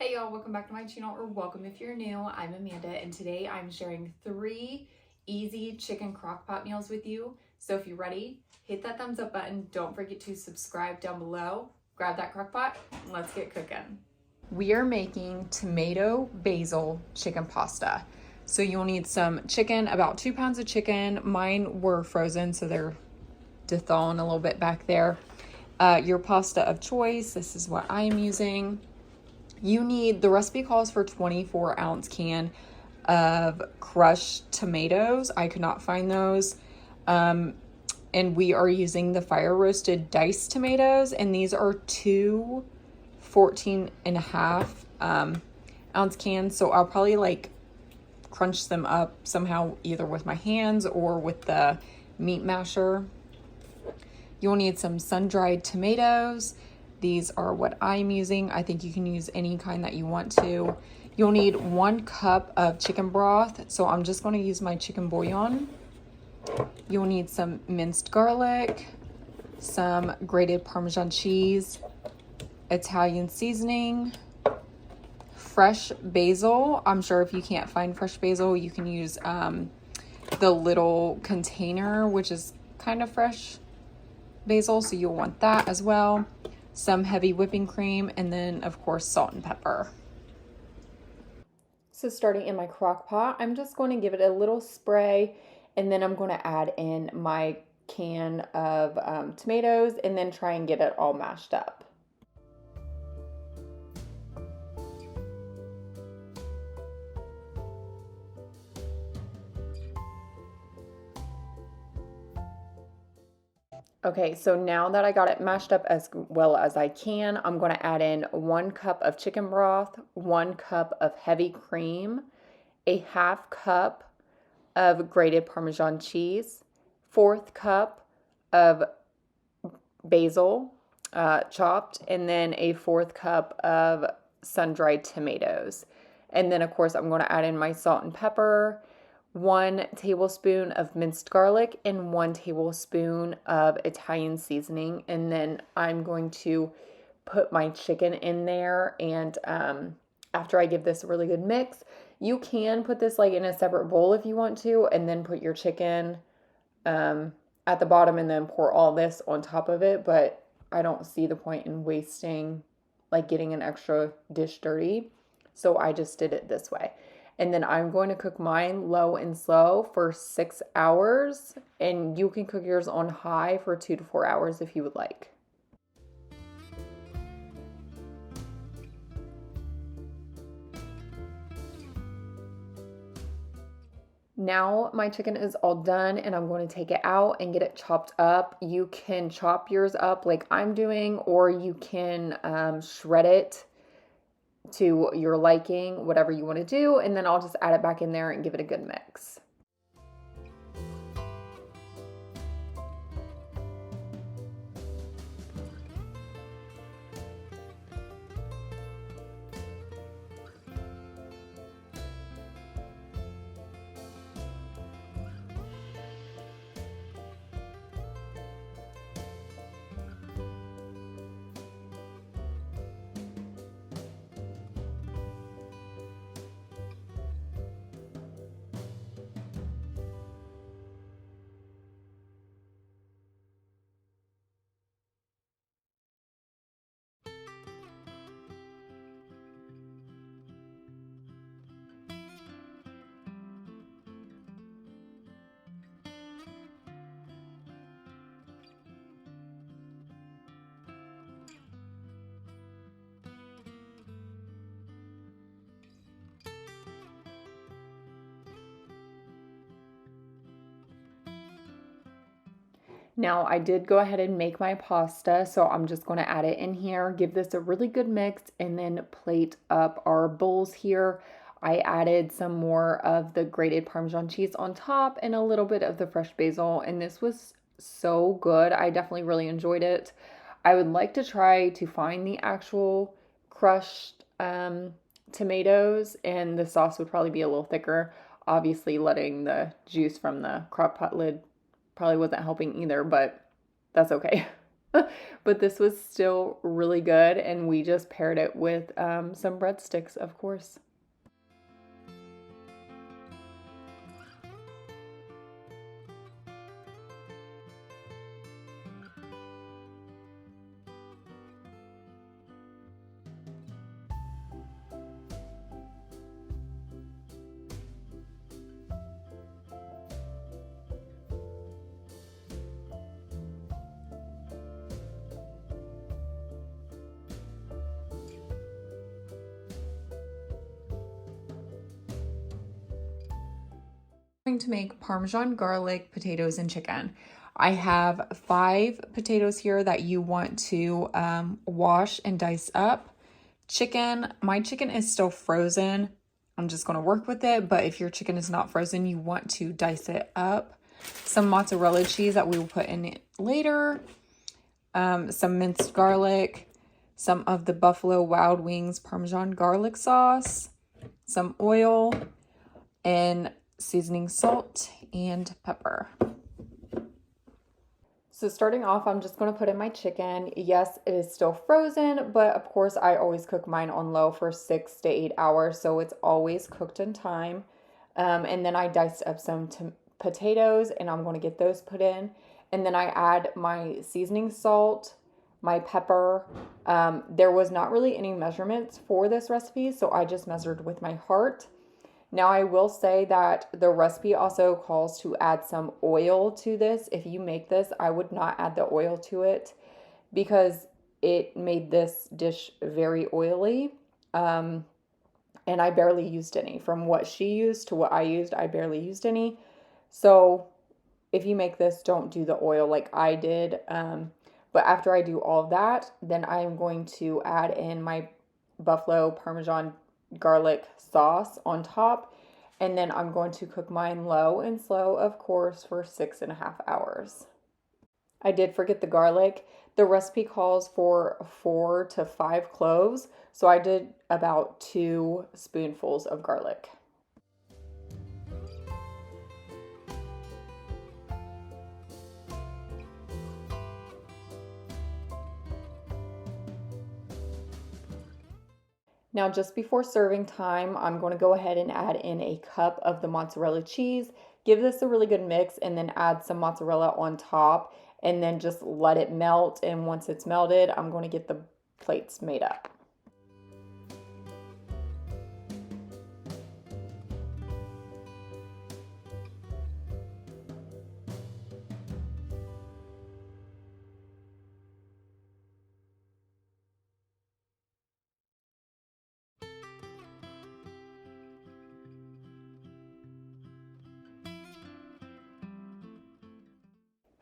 Hey y'all, welcome back to my channel, or welcome if you're new. I'm Amanda, and today I'm sharing 3 easy chicken crock pot meals with you. So if you're ready, hit that thumbs up button. Don't forget to subscribe down below. Grab that crock pot and let's get cooking. We are making tomato basil chicken pasta. So you'll need some chicken, about 2 pounds of chicken. Mine were frozen, so they're thawing a little bit back there. Your pasta of choice, this is what I'm using. You need, the recipe calls for 24-ounce can of crushed tomatoes. I could not find those. And we are using the fire roasted diced tomatoes, and these are 2 14.5 ounce cans. So I'll probably crunch them up somehow, either with my hands or with the meat masher. You'll need some sun-dried tomatoes. These are what I'm using. I think you can use any kind that you want to. You'll need 1 cup of chicken broth. So I'm just going to use my chicken bouillon. You'll need some minced garlic, some grated Parmesan cheese, Italian seasoning, fresh basil. I'm sure if you can't find fresh basil, you can use the little container, which is kind of fresh basil. So you'll want that as well. Some heavy whipping cream, and then of course salt and pepper. So starting in my crock pot, I'm just going to give it a little spray, and then I'm going to add in my can of tomatoes and then try and get it all mashed up. Okay, so now that I got it mashed up as well as I can, I'm going to add in 1 cup of chicken broth, 1 cup of heavy cream, a half cup of grated Parmesan cheese, 1/4 cup of basil chopped, and then a 1/4 cup of sun-dried tomatoes. And then of course I'm going to add in my salt and pepper, 1 tablespoon of minced garlic, and 1 tablespoon of Italian seasoning. And then I'm going to put my chicken in there, and after I give this a really good mix, you can put this in a separate bowl if you want to, and then put your chicken at the bottom and then pour all this on top of it. But I don't see the point in wasting, getting an extra dish dirty. So I just did it this way. And then I'm going to cook mine low and slow for 6 hours. And you can cook yours on high for 2 to 4 hours if you would like. Now my chicken is all done, and I'm going to take it out and get it chopped up. You can chop yours up like I'm doing, or you can shred it to your liking, whatever you want to do, and then I'll just add it back in there and give it a good mix. Now I did go ahead and make my pasta, so I'm just going to add it in here, give this a really good mix, and then plate up our bowls here. I added some more of the grated Parmesan cheese on top and a little bit of the fresh basil, and this was so good. I definitely really enjoyed it. I would like to try to find the actual crushed tomatoes, and the sauce would probably be a little thicker. Obviously, letting the juice from the crock pot lid probably wasn't helping either, but that's okay. But this was still really good, and we just paired it with some breadsticks, of course. Going to make Parmesan garlic, potatoes, and chicken. I have 5 potatoes here that you want to wash and dice up. Chicken, my chicken is still frozen. I'm just going to work with it, but if your chicken is not frozen, you want to dice it up. Some mozzarella cheese that we will put in it later. Some minced garlic, some of the Buffalo Wild Wings Parmesan garlic sauce, some oil, and seasoning salt and pepper. So starting off, I'm just going to put in my chicken. Yes, it is still frozen, but of course I always cook mine on low for 6 to 8 hours, so it's always cooked in time. And then I diced up some potatoes, and I'm going to get those put in. And then I add my seasoning salt, my pepper. There was not really any measurements for this recipe, so I just measured with my heart. Now, I will say that the recipe also calls to add some oil to this. If you make this, I would not add the oil to it because it made this dish very oily. And I barely used any. From what she used to what I used, I barely used any. So if you make this, don't do the oil like I did. But after I do all of that, then I'm going to add in my Buffalo Parmesan garlic sauce on top, and then I'm going to cook mine low and slow, of course, for 6.5 hours. I did forget the garlic. The recipe calls for 4 to 5 cloves, so I did about 2 spoonfuls of garlic. Now, just before serving time, I'm going to go ahead and add in a cup of the mozzarella cheese. Give this a really good mix and then add some mozzarella on top and then just let it melt. And once it's melted, I'm going to get the plates made up.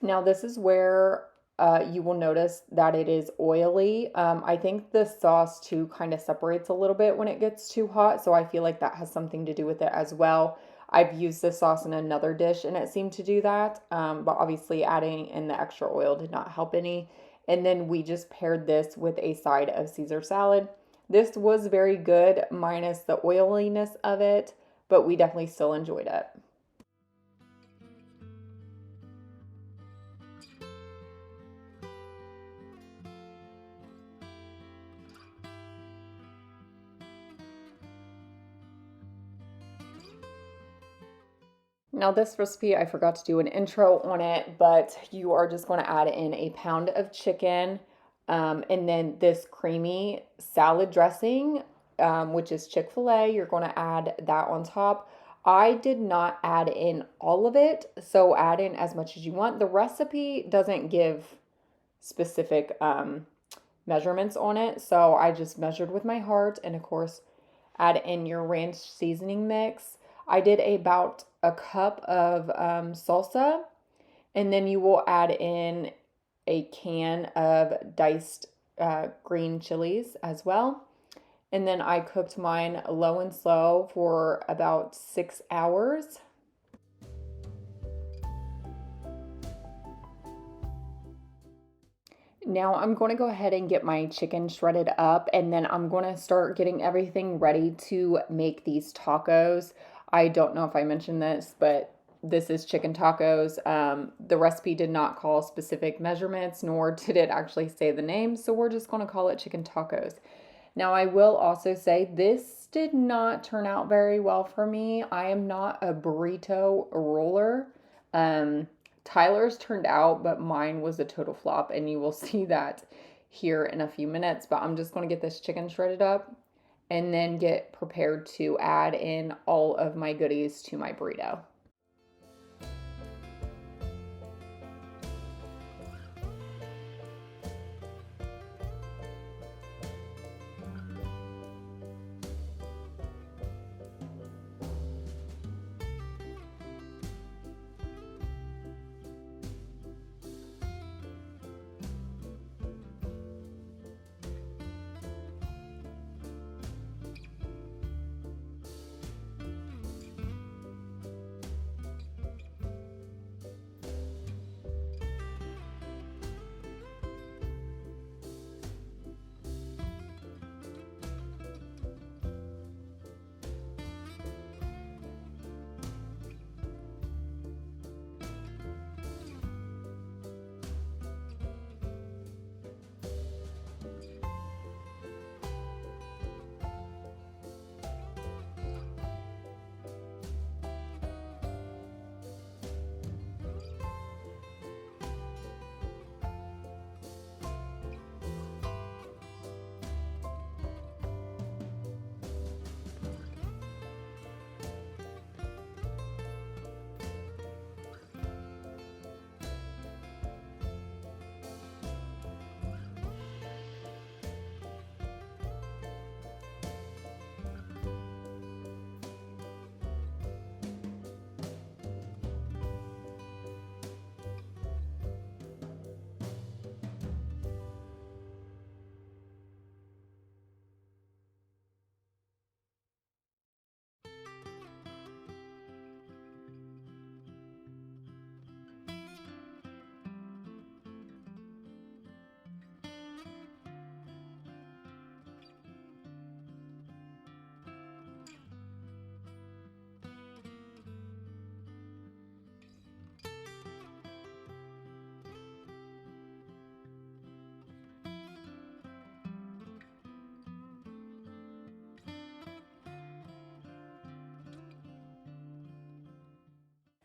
Now, this is where you will notice that it is oily. I think the sauce too kind of separates a little bit when it gets too hot, so I feel like that has something to do with it as well. I've used this sauce in another dish and it seemed to do that, but obviously adding in the extra oil did not help any. And then we just paired this with a side of Caesar salad. This was very good, minus the oiliness of it, but we definitely still enjoyed it. Now, this recipe, I forgot to do an intro on it, but you are just going to add in a pound of chicken, and then this creamy salad dressing, which is Chick-fil-A. You're going to add that on top. I did not add in all of it, so add in as much as you want. The recipe doesn't give specific measurements on it, so I just measured with my heart, and of course, add in your ranch seasoning mix. I did about a cup of salsa, and then you will add in a can of diced green chilies as well. And then I cooked mine low and slow for about 6 hours. Now I'm going to go ahead and get my chicken shredded up, and then I'm going to start getting everything ready to make these tacos. I don't know if I mentioned this, but this is chicken tacos. The recipe did not call specific measurements, nor did it actually say the name, so we're just going to call it chicken tacos. Now, I will also say this did not turn out very well for me. I am not a burrito roller. Um, Tyler's turned out, but mine was a total flop, and you will see that here in a few minutes. But I'm just going to get this chicken shredded up and then get prepared to add in all of my goodies to my burrito.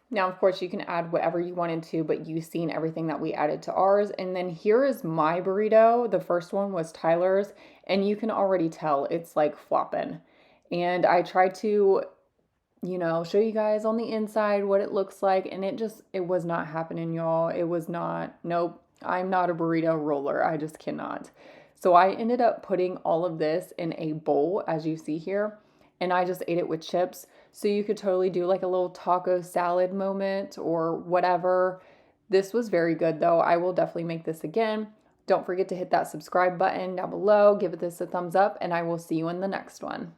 Now, of course, you can add whatever you wanted to, but you've seen everything that we added to ours. And then here is my burrito. The first one was Tyler's, and you can already tell it's like flopping. And I tried to, show you guys on the inside what it looks like, and it was not happening, y'all. It was not, nope. I'm not a burrito roller. I just cannot. So I ended up putting all of this in a bowl, as you see here, and I just ate it with chips. So you could totally do like a little taco salad moment or whatever. This was very good though. I will definitely make this again. Don't forget to hit that subscribe button down below. Give it this a thumbs up, and I will see you in the next one.